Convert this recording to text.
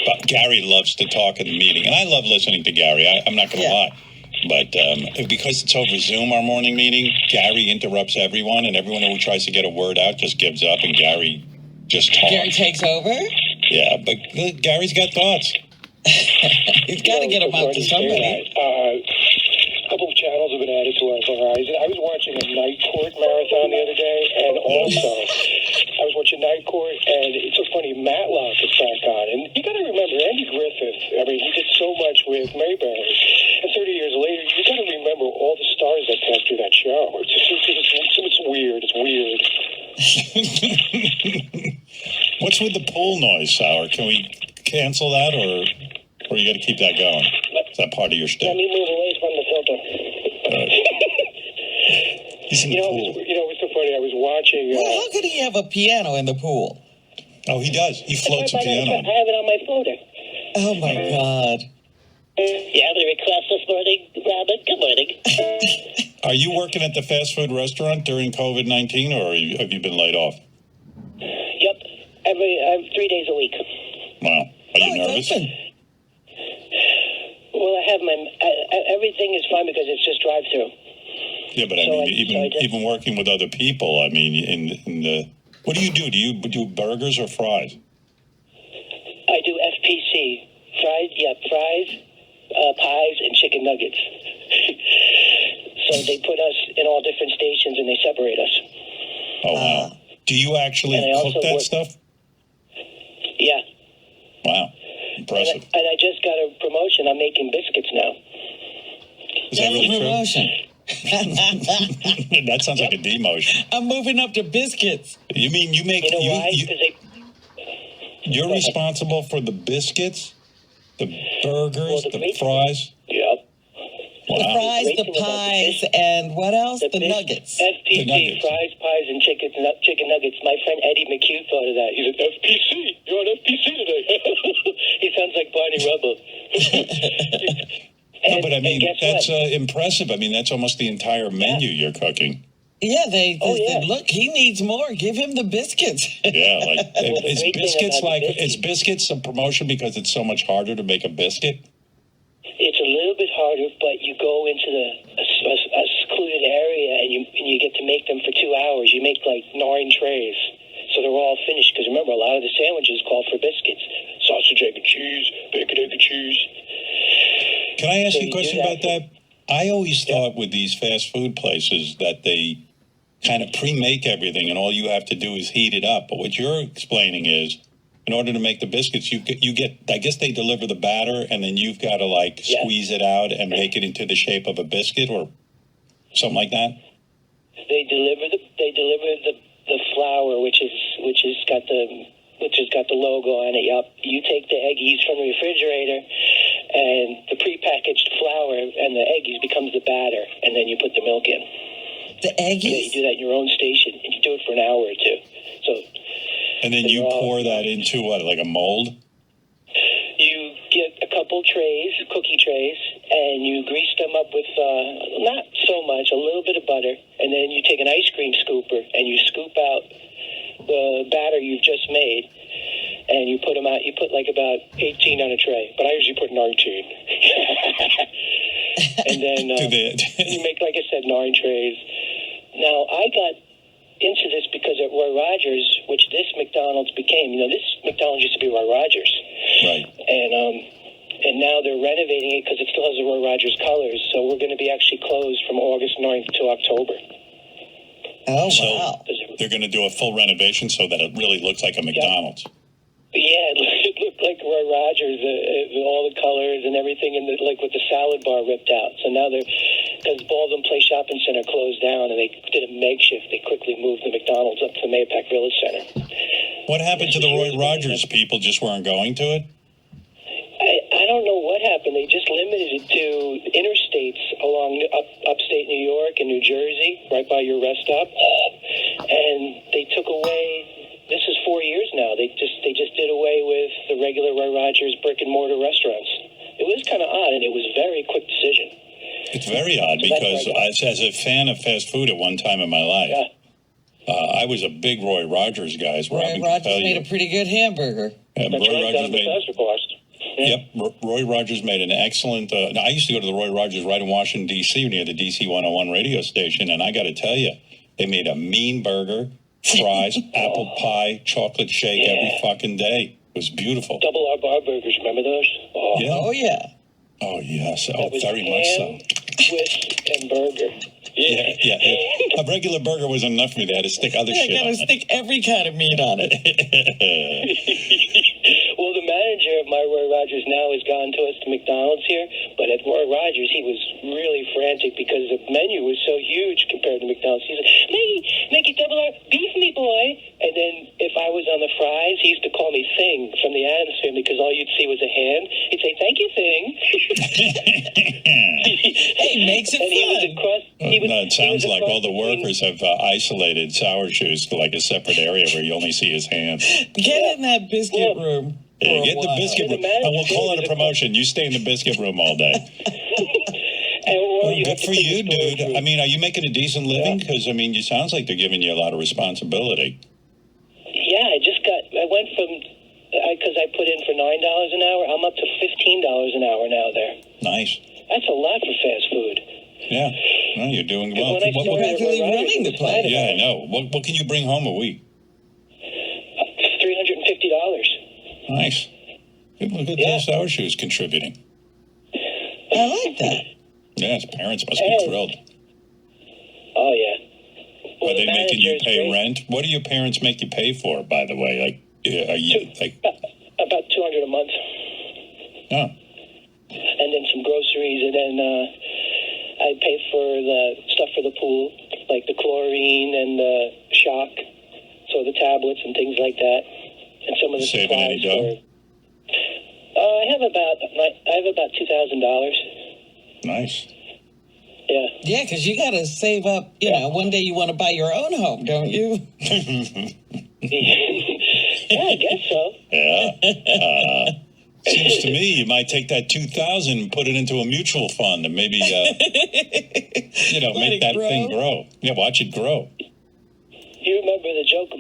But Gary loves to talk in the meeting, and I love listening to Gary. I'm not going to lie. But because it's over Zoom, our morning meeting, Gary interrupts everyone, and everyone who tries to get a word out just gives up, and Gary just talks. Gary takes over? Yeah, but Gary's got thoughts. He's got to get them out to somebody. A couple of channels have been added to our horizon. I was watching a night court marathon the other day, and also I was watching night court, and it's so funny, Matlock is back on. And you got to remember, Andy Griffith, I mean, he did so much with Mayberry. And 30 years later, you got to remember all the stars that passed through that show. It's weird. It's weird. What's with the pool noise, Sour? Can we cancel that, or you got to keep that going? Is that part of your shtick? Let me move away from the filter. He's in the pool. It's so funny. I was watching. Well, how could he have a piano in the pool? Oh, he does. He floats a piano. I have it on my floater. Oh, my God. You have any requests this morning, Robin? Good morning. Are you working at the fast food restaurant during COVID-19, or have you been laid off? Yep. 3 days a week. Wow. Are you nervous? Open. Well, I have everything is fine because it's just drive-through. Yeah, but even working with other people, I mean, in the what do? Do you do burgers or fries? I do FPC. Fries, pies, and chicken nuggets. So they put us in all different stations and they separate us. Oh, wow. Do you actually cook that stuff? Yeah. Wow. Impressive. And I just got a promotion. I'm making biscuits now. Is that really promotion. That sounds like a demotion. I'm moving up to biscuits. You mean you make... You know why? You're responsible for the biscuits, the burgers, the fries? Yep. Wow. The fries, the pies, and what else? The nuggets. FPC, The nuggets. fries, pies, and chicken nuggets. My friend Eddie McHugh thought of that. He said, FPC, you're on FPC today. He sounds like Barney Rubble. No, but I mean, that's impressive. I mean, that's almost the entire menu you're cooking. Yeah, they look, he needs more. Give him the biscuits. Yeah, like, is biscuits a promotion because it's so much harder to make a biscuit? It's a little bit harder, but you go into a secluded area and you get to make them for 2 hours. You make like 9 trays, so they're all finished. Because remember, a lot of the sandwiches call for biscuits: sausage, egg, and cheese, bacon, egg, and cheese. Can I ask you a question about that? I always thought with these fast food places that they kind of pre-make everything, and all you have to do is heat it up. But what you're explaining is, in order to make the biscuits, you get. I guess they deliver the batter, and then you've got to squeeze it out and make it into the shape of a biscuit or something like that. They deliver the flour, which has got the logo on it. Yep. You take the eggies from the refrigerator, and the prepackaged flour and the eggies becomes the batter, and then you put the milk in. The eggies? Yeah, you do that in your own station, and you do it for an hour or two. And then you pour that into what, like a mold? You get a couple trays, cookie trays, and you grease them up with not so much, a little bit of butter, and then you take an ice cream scooper and you scoop out the batter you've just made, and you put them out. You put like about 18 on a tray, but I usually put 19. And then you make, like I said, 9 trays. Now, I got into this because at Roy Rogers, which this McDonald's became, this McDonald's used to be Roy Rogers. Right. And now they're renovating it because it still has the Roy Rogers colors. So we're going to be actually closed from August 9th to October. Oh, so wow. They're going to do a full renovation so that it really looks like a McDonald's. Yeah, it looked like Roy Rogers, all the colors and everything, and with the salad bar ripped out. So now because Baldwin Place Shopping Center closed down and they did a makeshift, they quickly moved the McDonald's up to the Mayapack Village Center. What happened to the Roy Rogers? People just weren't going to it? I don't know what happened. They just limited it to interstates along upstate New York and New Jersey, right by your rest stop. And they took away... This is 4 years now. They just did away with the regular Roy Rogers brick and mortar restaurants. It was kind of odd, and it was a very quick decision. It's very odd because as a fan of fast food at one time in my life, I was a big Roy Rogers guy. Roy Rogers made a pretty good hamburger. Yeah, That's Roy right, Rogers down in Bethesda, cost. Yep, Roy Rogers made an excellent. I used to go to the Roy Rogers right in Washington, D.C., near the DC 101 radio station, and I got to tell you, they made a mean burger, fries, apple pie, chocolate shake every fucking day. It was beautiful. Double R bar burgers, remember those? Oh, Yeah. Oh, yeah. Oh, yes. Oh, that was very much so. ham, twist, and burger. Yeah. A regular burger was enough for me. They had to stick other Yeah, shit gotta on it. stick every kind of meat on it. Well, the manager of my Roy Rogers now has gone to us to McDonald's here, but at Roy Rogers he was really frantic because the menu was so huge compared to McDonald's. He said, make it double R, beef me, boy. And then if I was on the fries, he used to call me Thing from the Addams Family because all you'd see was a hand. He'd say, thank you, Thing. Hey, makes it and he was fun. across. No, it sounds like all the workers have isolated Sour Shoes to like a separate area where you only see his hand. Get in that biscuit room. For Yeah, a get the while. biscuit room. And we'll call it a promotion. You stay in the biscuit room all day. Well, good for you, dude. I mean, are you making a decent living? Because, I mean, it sounds like they're giving you a lot of responsibility. Yeah, I went from, because I put in for $9 an hour, I'm up to $15 an hour now there. Nice. That's a lot for fast food. Yeah. Well, you're doing well. When I What- started at practically Roy Rogers, running the it was fine. place. yeah, I know. What can you bring home a week? $350. Nice. Look at Yeah. those Sour Shoes contributing. I like that. Yeah, his parents must be Hey. thrilled. Oh, yeah. Well, Are they the making you manager's pay great. rent? What do your parents make you pay for, by the way? Like, are you, like, About $200 a month. oh, And then some groceries, and then I pay for the stuff for the pool, like the chlorine and the shock, so the tablets and things like that, and some of the Saving any supplies. dough? I have about $2,000. nice. Yeah. Yeah, because you got to save up. You know, one day you want to buy your own home, don't you? Yeah, I guess so. Yeah. Seems to me you might take that 2,000 and put it into a mutual fund and maybe, Let make it that grow. thing grow. Yeah, watch it grow. You remember the joke about